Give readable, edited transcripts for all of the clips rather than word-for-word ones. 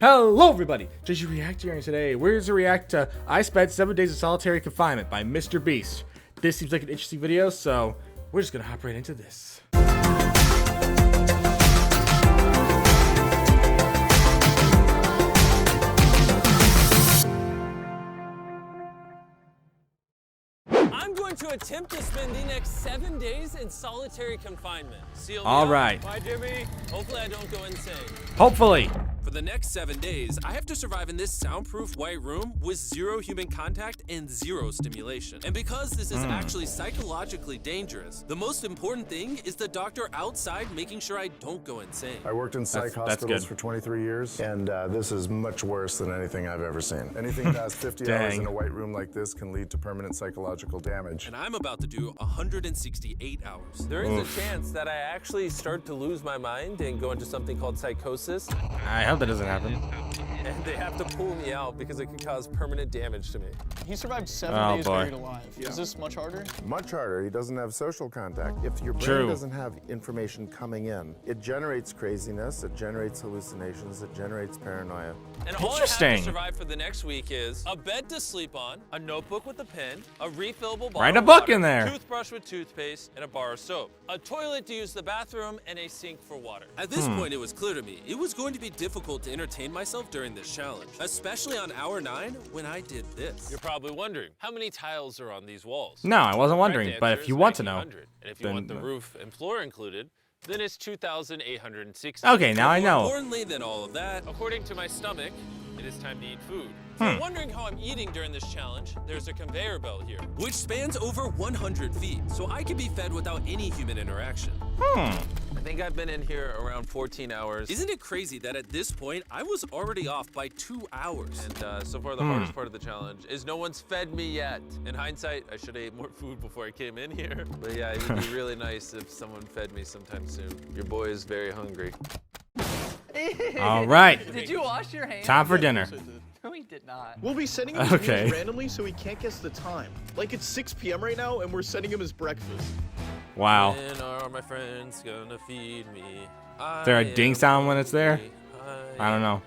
Hello everybody, JG React here, and today we're going to react to I Spent 7 Days of Solitary Confinement by MrBeast. This seems like an interesting video, so we're just going to hop right into this. I'm going to attempt to spend the next 7 days in solitary confinement. Seal me All up. right. Bye, Jimmy. Hopefully I don't go insane. Hopefully. For the next 7 days, I have to survive in this soundproof white room with 0 human contact and 0 stimulation. And because this is actually psychologically dangerous, the most important thing is the doctor outside making sure I don't go insane. I worked in psych hospitals for 23 years, and this is much worse than anything I've ever seen. Anything past 50 hours in a white room like this can lead to permanent psychological damage. And I'm about to do 168 hours. There is a chance that I actually start to lose my mind and go into something called psychosis. I hope that doesn't happen. And they have to pull me out because it could cause permanent damage to me. He survived 7 days boy. buried alive. Is this much harder? Much harder. He doesn't have social contact. If your brain doesn't have information coming in, it generates craziness, it generates hallucinations, it generates paranoia. And all I have to survive for the next week is a bed to sleep on, a notebook with a pen, a refillable bottle Write a of book water, in there. Toothbrush with toothpaste, and a bar of soap. A toilet to use the bathroom, and a sink for water. At this point, it was clear to me it was going to be difficult to entertain myself during this challenge, especially on hour 9 when I did this. You're probably wondering, how many tiles are on these walls? No, I wasn't wondering, but if you want to know. 1900. And if you want the roof and floor included, then it's 2,860. Okay, now I know. More importantly than all of that, according to my stomach, it is time to eat food. If you're wondering how I'm eating during this challenge, there's a conveyor belt here, which spans over 100 feet, so I can be fed without any human interaction. I think I've been in here around 14 hours. Isn't it crazy that at this point, I was already off by 2 hours? And so far, the hardest part of the challenge is no one's fed me yet. In hindsight, I should have ate more food before I came in here. But yeah, it would be really nice if someone fed me sometime soon. Your boy is very hungry. All right. Did you wash your hands? Time for dinner. No, he did not. We'll be sending him his meals randomly so he can't guess the time. Like it's 6 p.m. right now and we're sending him his breakfast. Wow. When are my friends gonna feed me? Is there a ding sound when it's there? I don't know.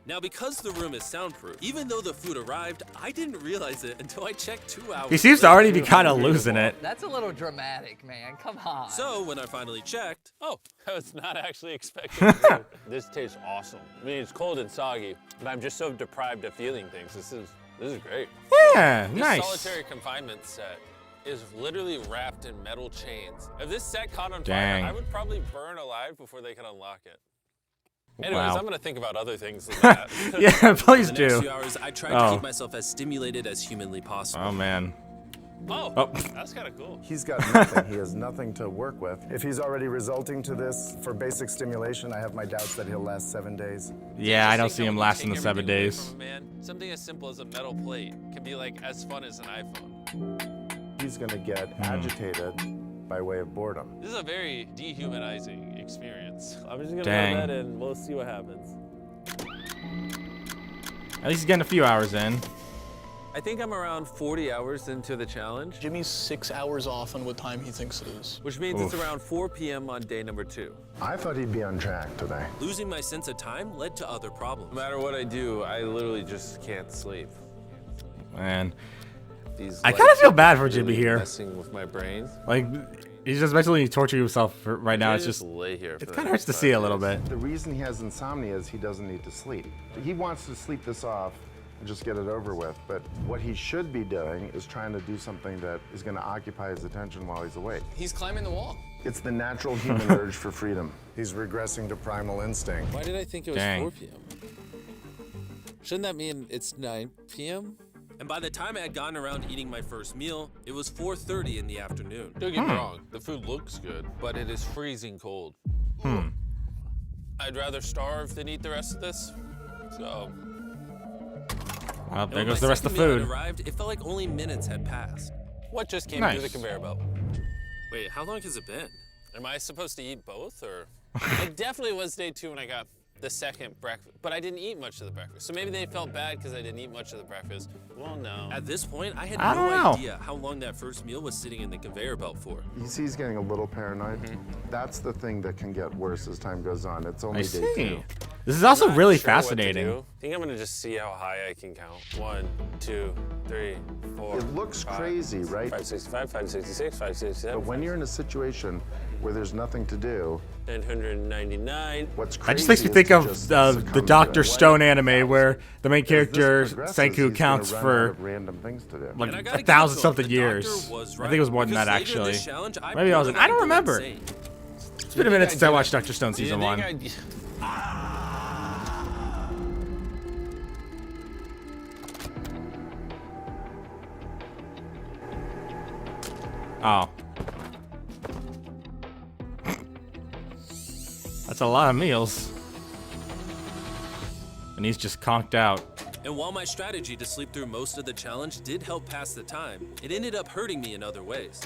Now, because the room is soundproof, even though the food arrived, I didn't realize it until I checked 2 hours. He seems to already be kind of losing it. That's a little dramatic, man. Come on. So when I finally checked, I was not actually expecting food. This tastes awesome. I mean, it's cold and soggy, but I'm just so deprived of feeling things. This is great. Yeah, This nice. solitary confinement set is literally wrapped in metal chains. If this set caught on fire, I would probably burn alive before they could unlock it. Anyways, I'm gonna think about other things than that. Yeah, please do. For the next few hours, I tried to keep myself as stimulated as humanly possible. Oh, man. That's kind of cool. He's got nothing. He has nothing to work with. If he's already resulting to this for basic stimulation, I have my doubts that he'll last 7 days. Yeah, I don't see him lasting the 7 days. Something as simple as a metal plate can be like as fun as an iPhone. He's gonna get agitated by way of boredom. This is a very dehumanizing experience. I'm just gonna go Dang. to bed and we'll see what happens. At least he's getting a few hours in. I think I'm around 40 hours into the challenge. Jimmy's 6 hours off on what time he thinks it is. Which means it's around 4 p.m. on day number 2. I thought he'd be on track today. Losing my sense of time led to other problems. No matter what I do, I literally just can't sleep. Man. These I kind of feel bad for Jimmy here. Messing with my brain. Like, he's just mentally torturing himself right now. It's just lay here. It kind of hurts to see a little bit. The reason he has insomnia is he doesn't need to sleep. He wants to sleep this off and just get it over with. But what he should be doing is trying to do something that is going to occupy his attention while he's awake. He's climbing the wall. It's the natural human urge for freedom. He's regressing to primal instinct. Why did I think it was 4 p.m.? Shouldn't that mean it's 9 p.m.? And by the time I had gotten around eating my first meal, it was 4:30 in the afternoon. Don't get me wrong, the food looks good, but it is freezing cold. I'd rather starve than eat the rest of this, so. Well, there goes the rest of the food. When arrived, it felt like only minutes had passed. What just came through the conveyor belt? Wait, how long has it been? Am I supposed to eat both, or? It definitely was day 2 when I got the second breakfast, but I didn't eat much of the breakfast. So maybe they felt bad because I didn't eat much of the breakfast. Well, no. At this point, I had no idea how long that first meal was sitting in the conveyor belt for. You see he's getting a little paranoid. That's the thing that can get worse as time goes on. It's only day 2. This is also really Not sure what to fascinating. do. I think I'm gonna just see how high I can count. 1, 2, 3, 4. It looks crazy, right? 565, 566, 567. But when you're in a situation where there's nothing to do, 999. what's crazy That just makes me is think to of just the succumb Dr. to it. Stone anime where the main As this character, progresses, Senku, he's gonna counts run out for of random things to do. like And I gotta 1,000 give it to something him, the doctor years. was I think it was more than right, that because later in actually. this challenge, Maybe I was like, I don't go remember. insane. It's been a minute since I watched Dr. Stone season 1. Oh. That's a lot of meals. And he's just conked out. And while my strategy to sleep through most of the challenge did help pass the time, it ended up hurting me in other ways.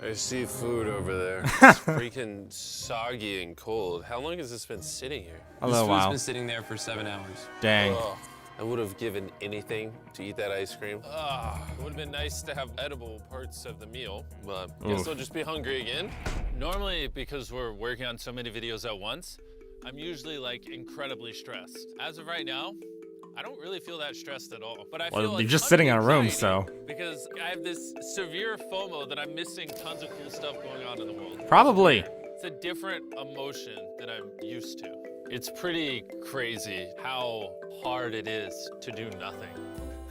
I see food over there. It's freaking soggy and cold. How long has this been sitting here? A little while. been sitting there for 7 hours. Dang. Ugh. I would have given anything to eat that ice cream. It would have been nice to have edible parts of the meal, but I guess I'll just be hungry again. Normally, because we're working on so many videos at once, I'm usually like incredibly stressed. As of right now, I don't really feel that stressed at all. But I feel like you're just sitting in a room, anxiety so. because I have this severe FOMO that I'm missing tons of cool stuff going on in the world. Probably. It's a different emotion that I'm used to. It's pretty crazy how hard it is to do nothing.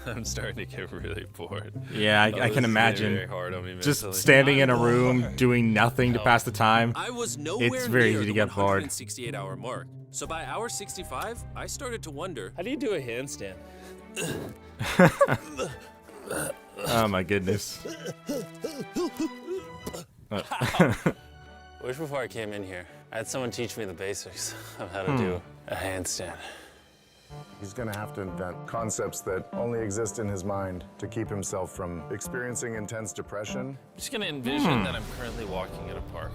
I'm starting to get really bored. Yeah, I can imagine. Very hard on me Just mentally. standing in a room doing nothing to pass the time. I was nowhere It's very near easy to the get bored. 168-hour mark. So by hour 65, I started to wonder, how do you do a handstand? Oh my goodness. Wish before I came in here, I had someone teach me the basics of how to do a handstand. He's going to have to invent concepts that only exist in his mind to keep himself from experiencing intense depression. I'm just gonna envision that I'm currently walking in a park.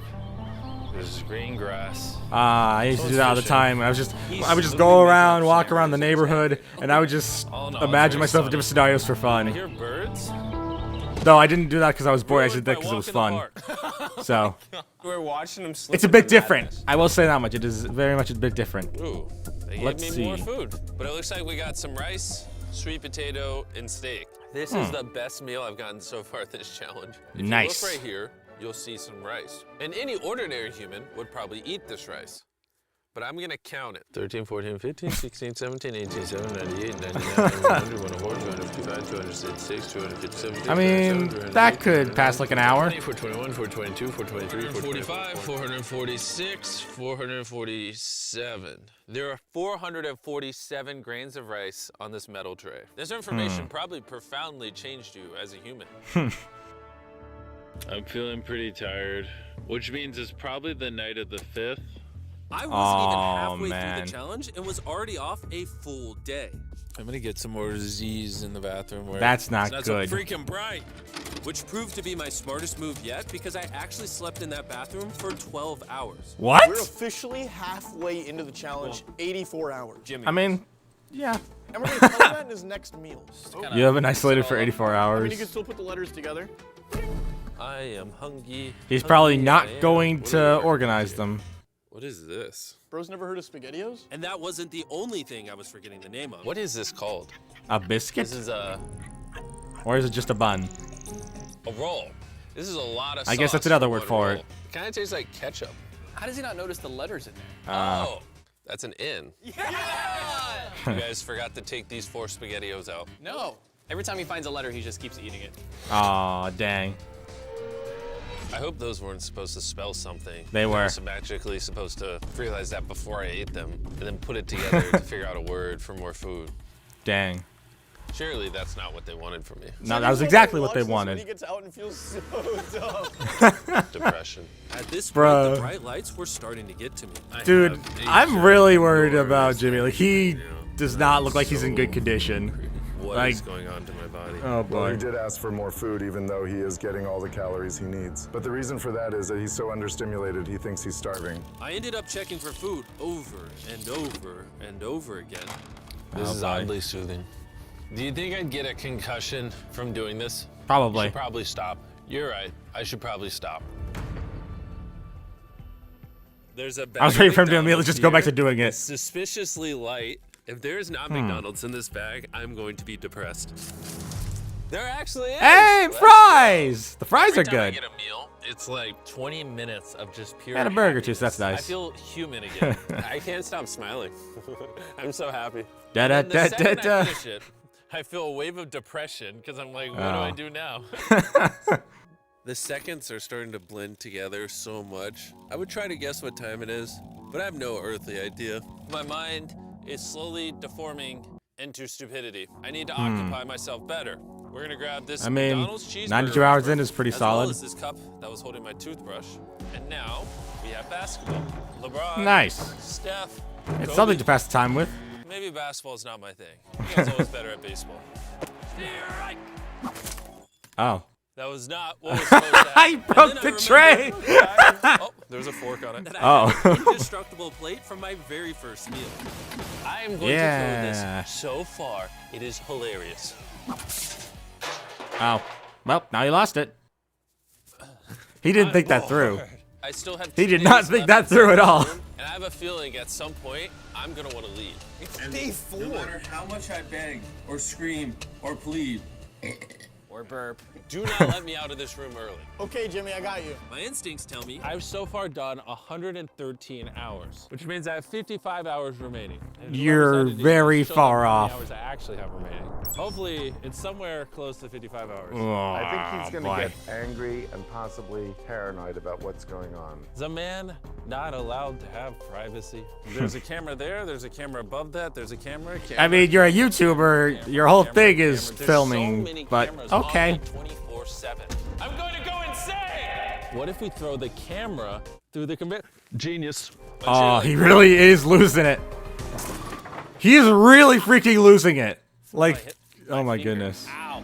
There's green grass. I used to do that all the time. I would just go around, walk around the neighborhood, and I would just imagine myself in different scenarios for I fun. hear birds. No, I didn't do that because I was bored. I did that because it was fun. So We're watching them sleep. it's a bit different. I will say that much. It is very much a bit different. Ooh, they gave Let's me more see. food. But it looks like we got some rice, sweet potato, and steak. This is the best meal I've gotten so far this challenge. If Nice. you look right here, you'll see some rice. And any ordinary human would probably eat this rice. But I'm gonna count it. 13, 14, 15, 16, 17, 18, 17, 98, 99, 100, 104, 255, 266, 257. I mean, that could pass like an hour. 421, 422, 423, 445, 446, 447. There are 447 grains of rice on this metal tray. This information probably profoundly changed you as a human. I'm feeling pretty tired, which means it's probably the night of the 5th. I wasn't even halfway through the challenge and was already off a full day. I'm gonna get some more Z's in the bathroom. Where That's not it's not good. so freaking bright. Which proved to be my smartest move yet because I actually slept in that bathroom for 12 hours. What? We're officially halfway into the challenge, 84 hours. Jimmy. I mean, yeah. And we're going to tell him that in his next meal. You haven't isolated for 84 I mean, you can hours. still put the letters together. I am hungry. He's probably hungry, not I am. going What to are we organize here? them. What is this? Bro's never heard of SpaghettiOs? And that wasn't the only thing I was forgetting the name of. What is this called? A biscuit? This is a Or is it just a bun? roll. This is a lot of I guess sauce that's another for word one for roll. it. Kind of tastes like ketchup. How does he not notice the letters in there? Oh, that's an N. Yeah! You guys forgot to take these 4 SpaghettiOs out. No. Every time he finds a letter, he just keeps eating it. Aw, dang. I hope those weren't supposed to spell something. They were. I was magically supposed to realize that before I ate them, and then put it together to figure out a word for more food. Dang. Surely that's not what they wanted from me. No, that was exactly what they Watch this when he wanted. gets out and feels so dumb. Depression. At this Bruh. point, the bright lights were starting to get to me. I Dude, have a I'm shirt, really worried yours, about Jimmy. Like, he you know, does not look like he's in good condition. what is going on to my body. Oh Well, boy. he did ask for more food, even though he is getting all the calories he needs. But the reason for that is that he's so understimulated, he thinks he's starving. I ended up checking for food over and over and over again. This is boy. oddly soothing. Do you think I'd get a concussion from doing this? I Probably. should probably stop. You're right. I should probably stop. There's a bag I was of waiting for him to McDonald's immediately just go back to here. doing it. It's suspiciously light. If there is not McDonald's in this bag, I'm going to be depressed. There actually is. Hey, Let's fries! The fries are Every time I good. get a meal, it's like 20 minutes of just pure And a burger too, so that's happiness. nice. I feel human again. I can't stop smiling. I'm so happy. Da da And the da second da da. I finish it, I feel a wave of depression because I'm like, what do I Oh. do now? The seconds are starting to blend together so much. I would try to guess what time it is, but I have no earthly idea. My mind is slowly deforming into stupidity. I need to occupy myself better. We're gonna grab this I mean, McDonald's cheeseburger 92 hours wrapper, in is pretty as solid. well as this cup that was holding my toothbrush. And now we have basketball. LeBron, Nice. Steph, It's Kobe. something to pass the time with. Maybe basketball is not my thing. I was always better at baseball. Oh. That was not what was supposed to happen. He broke the tray. Oh, there's a fork on it. That I Oh. had an indestructible plate from my very first meal. I am going Yeah. to throw this so far. It is hilarious. Oh. Well, now you lost it. He didn't think that through. I still have He 2 did not days think left that through at in all. this room, and I have a feeling at some point I'm gonna want to leave. It's day 4. No matter how much I beg or scream or plead Or burp. Do not let me out of this room early. Okay, Jimmy, I got you. My instincts tell me I've so far done 113 hours, which means I have 55 hours remaining. And whoever's You're editing very this, show them far how many off. hours I actually have remaining. Hopefully, it's somewhere close to 55 hours. I think he's going to boy. get angry and possibly paranoid about what's going on. Is a man not allowed to have privacy? There's a camera there. There's a camera above that. There's a camera. I mean, you're a YouTuber. Your whole camera, thing is camera. There's filming, so many but cameras on okay. me 24/7. I'm going to go insane. What if we throw the camera through the conveyor? Genius. Oh, he really is losing it. He is really freaking losing it. Like, oh my goodness. Ow.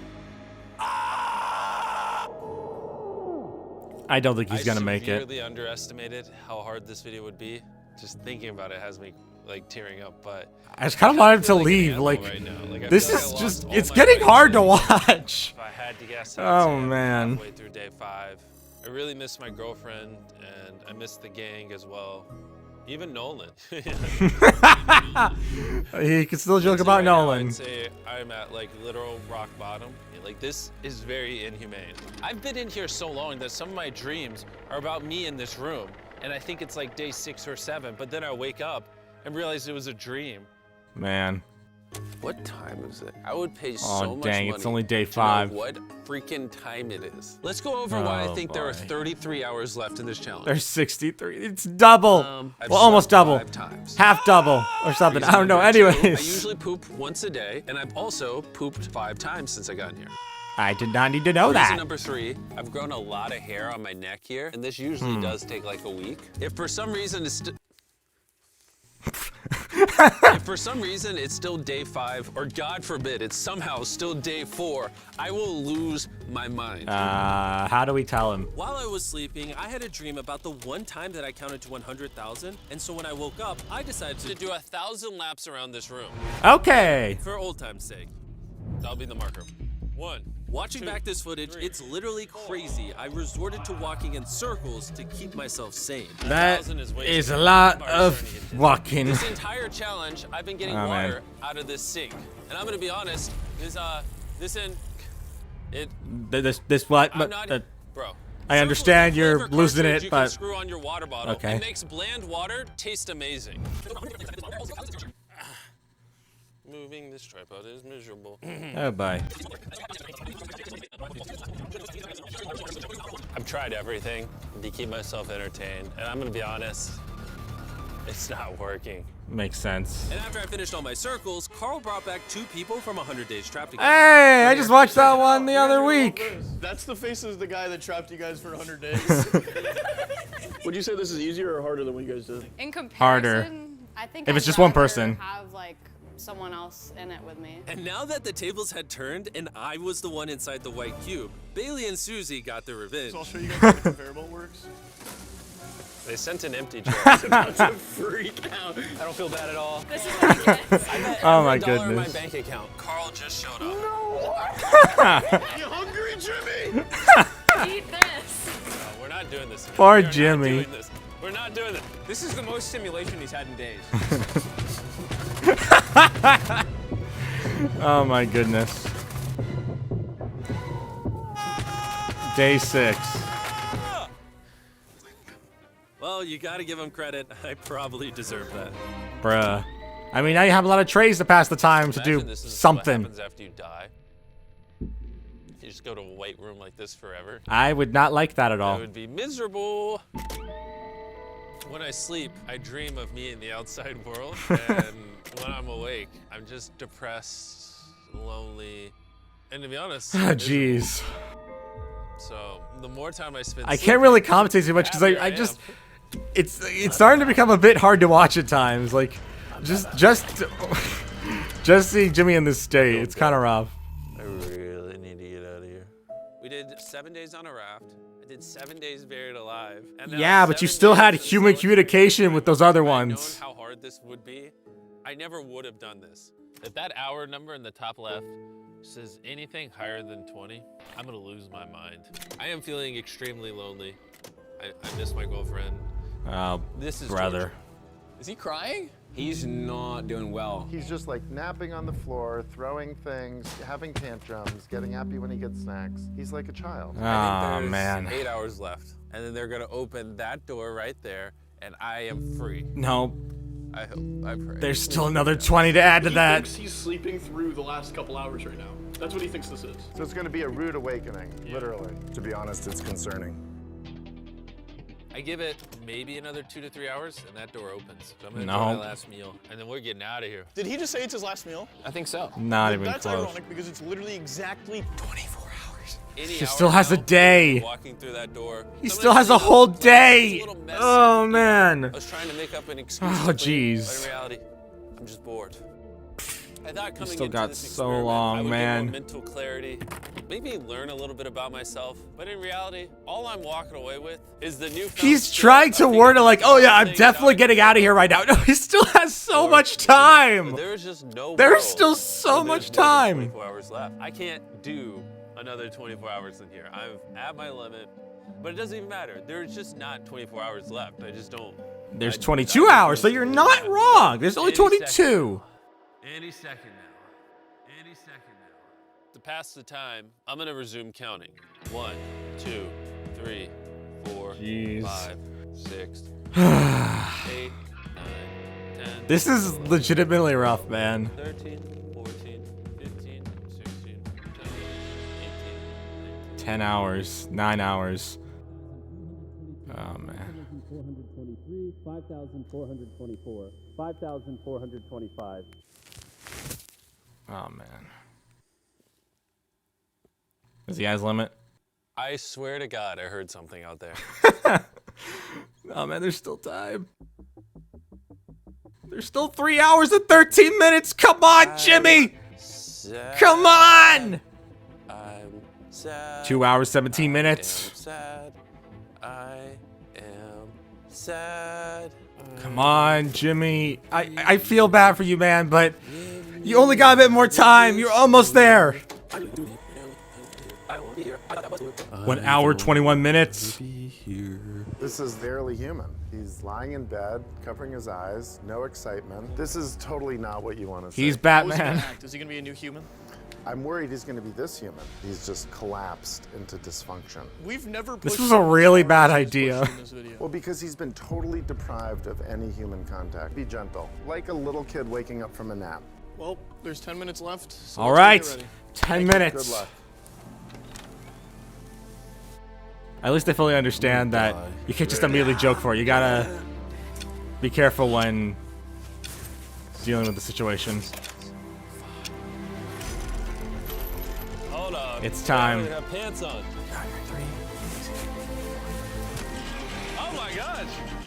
I don't think he's gonna make I it. severely underestimated how hard this video would be. Just thinking about it has me like tearing up. But I just kind of wanted him to feel like an leave. animal Like, right now. Like, I this feel like I is lost just, all it's my getting weight hard to today. watch. If I had to guess, Oh, man. halfway through day 5. I really miss my girlfriend, and I miss the gang as well. Even Nolan. He can still joke about Right now, Nolan. I'd say I'm at like literal rock bottom. Like, this is very inhumane. I've been in here so long that some of my dreams are about me in this room, and I think it's like day 6 or 7, but then I wake up and realize it was a dream. Man. What time is it? I would pay Oh, so much dang, money it's only day to know 5. what freaking time it is. Let's go over why I Oh, think there are boy. 33 hours left in this challenge. There's 63. It's double. I've Well, almost slept double. 5 times. Half double or something. I don't know. Number 2, I Anyways. usually poop once a day, and I've also pooped 5 times since I got in here. I did not need to know Reason that. number 3, I've grown a lot of hair on my neck here, and this usually does take like a week. If for some reason it's if for some reason it's still day 5, or God forbid it's somehow still day 4, I will lose my mind. How do we tell him? While I was sleeping, I had a dream about the one time that I counted to 100,000, and so when I woke up, I decided to do 1,000 laps around this room. Okay. For old time's sake. That'll be the marker. 1. Watching back this footage, it's literally crazy. I resorted to walking in circles to keep myself sane. That 1,000 way is too a many. lot I'm already of starting to get dizzy. walking. This entire challenge, I've been getting Oh, man. water out of this sink. And I'm gonna be honest, This what? I'm But not, bro. I understand Circles are you're flavor losing cartridge it, you but can screw on your water bottle. okay. It makes bland water taste amazing. Moving this tripod is miserable. oh boy. I've tried everything to keep myself entertained, and I'm gonna be honest, it's not working. Makes sense. And after I finished all my circles, Carl brought back 2 people from 100 Days Trapped Together. Hey, I just watched that one the other week. That's the face of the guy that trapped you guys for 100 days. Would you say this is easier or harder than what you guys did? In comparison, Harder. I think If I'd it's just one rather person. have like someone else in it with me. And now that the tables had turned and I was the one inside the white cube, Bailey and Susie got their revenge. So I'll show you guys how the conveyor belt works. They sent an empty chair. To freak out. I don't feel bad at all. This is what I get. I bet Oh my every dollar in my goodness. bank account. Carl just showed up. You hungry, Jimmy? Eat this. No, we're not doing this. Poor We are not Jimmy. doing this. We're not doing this. This is the most stimulation he's had in days. Oh my goodness. Day 6. Well, you gotta give him credit. I probably deserve that. Bruh. I mean, now you have a lot of trays to pass the time to Imagine do this is something. What happens after you die. You just go to a white room like this forever. I would not like that at That all. would be miserable. When I sleep, I dream of me in the outside world, and when I'm awake, I'm just depressed, lonely, and to be honest, Jeez. so the more time I spend, I can't really commentate too much because I just it's starting to become a bit hard to watch at times. Like just seeing Jimmy in this state, it's kind of rough. I really need to get out of here. We did 7 days on a raft. I did 7 days buried alive. And now Yeah, but you 7 still days had of human solitude. communication with those other If I'd ones. known how hard this would be, I never would have done this. If that hour number in the top left says anything higher than 20, I'm gonna lose my mind. I am feeling extremely lonely. I miss my girlfriend. Oh, This is brother. torture. Is he crying? He's not doing well. He's just like napping on the floor, throwing things, having tantrums, getting happy when he gets snacks. He's like a child. Oh There's man. 8 hours left, and then they're gonna open that door right there, and I am free. No, I hope. I pray. there's still another 20 to add to He that. thinks he's sleeping through the last couple hours right now. That's what he thinks this is. So it's going to be a rude awakening, literally. To be honest, it's concerning. I give it maybe another 2 to 3 hours, and that door opens. So I'm gonna No. enjoy my last meal, and then we're getting out of here. Did he just say it's his last meal? I think so. Not even That's close. ironic because it's literally exactly 24 hours. Any He hour still has a now, day. Walking through that door. He Some still of has a it's whole little day. it's a little messy. Oh man. I was trying to make up an excuse. Oh, to clean, jeez. But in reality, I'm just bored. I thought coming still into got this so experiment, long, I would man. get more mental clarity, maybe learn a little bit about myself. But in reality, all I'm walking away with is the new. He's trying to word it like, oh yeah, I'm definitely getting out of here right now. No, he still has so much time. There's just no. There's world still so where much there's more than time. 24 hours left. I can't do another 24 hours in here. I'm at my limit. But it doesn't even matter. There's just not 24 hours left. I just don't. There's 22 hours, so you're not wrong. There's only 22. Any second now. Any second now. To pass the time, I'm gonna resume counting. 1, 2, 3, 4, Jeez. 5, 6, 8, 9, 10. This is legitimately rough, man. 13, 14, 15, 16, 17, 18, 10 hours, 9 hours. Oh man. 5,423, 5,424, 5,425. Oh man. Is he has limit? I swear to God, I heard something out there. Oh man, there's still time. There's still 3 hours and 13 minutes. Come on, Jimmy. Come on. I'm sad. 2 hours, 17 I'm minutes. sad. I am sad. Come on, Jimly. I feel bad for you, man, but you only got a bit more time. You're almost there. 1 hour, 21 minutes. This is barely human. He's lying in bed, covering his eyes, no excitement. This is totally not what you want to see. He's How is he Batman. gonna act? Is he gonna be a new human? I'm worried he's going to be this human. He's just collapsed into dysfunction. We've never. This pushed was a really as bad far as he's idea. pushed in this video. Well, because he's been totally deprived of any human contact. Be gentle, like a little kid waking up from a nap. Well, there's 10 minutes left. So All let's get right, ready. 10 minutes. Good luck. At least I fully understand that you can't just immediately joke for it. You gotta be careful when dealing with the situation. Hold on. It's time. I don't even have pants on. Oh my gosh.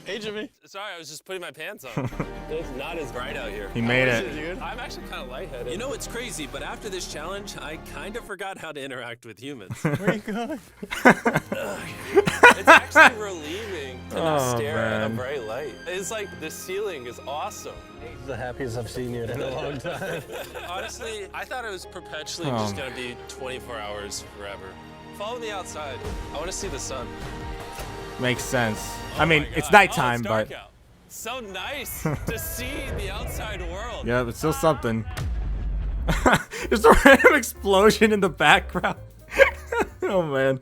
Hey, Jimmy. Sorry, I was just putting my pants on. It's not as bright out here. He made it. Dude. I'm actually kind of lightheaded. You know, it's crazy, but after this challenge, I kind of forgot how to interact with humans. Where are you going? It's actually relieving to not Oh, stare at a man. bright light. It's like the ceiling is awesome. The happiest I've seen you in a long time. Honestly, I thought it was perpetually just gonna be 24 hours forever. Follow me outside. I want to see the sun. Makes sense. Oh I mean, my it's God. nighttime, Oh, it's dark but out. So nice to see the outside world. yeah, but still something. There's a random explosion in the background. Oh man.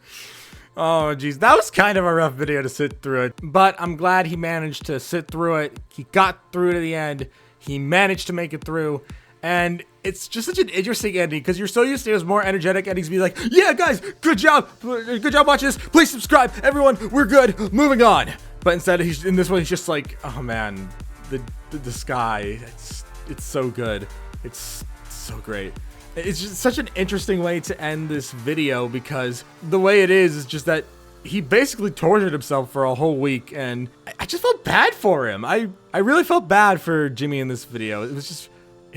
Oh geez, that was kind of a rough video to sit through it, but I'm glad he managed to sit through it. He got through to the end. He managed to make it through, and it's just such an interesting ending because you're so used to his more energetic endings, be like, "Yeah, guys, good job watching this. Please subscribe, everyone. We're good. Moving on." But instead, he's in this one. He's just like, "Oh man, the sky. It's so good. It's so great." It's just such an interesting way to end this video because the way it is just that he basically tortured himself for a whole week, and I just felt bad for him. I really felt bad for Jimmy in this video. It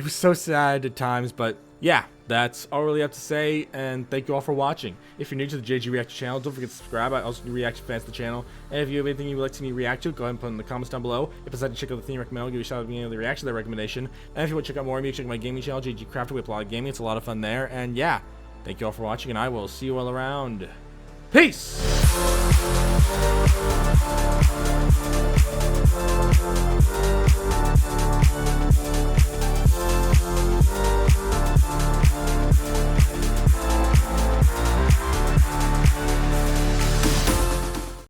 was so sad at times, but yeah, that's all I really have to say, and thank you all for watching. If you're new to the JG Reaction channel, don't forget to subscribe. I also do reaction fans to the channel, and if you have anything you would like to see me react to, go ahead and put it in the comments down below. If you decide to check out the theme recommend, I'll give you a shout out at the beginning of the reaction to that recommendation. And if you want to check out more of me, check out my gaming channel, JG Crafter. We play a lot of gaming. It's a lot of fun there, and yeah, thank you all for watching, and I will see you all around. Peace!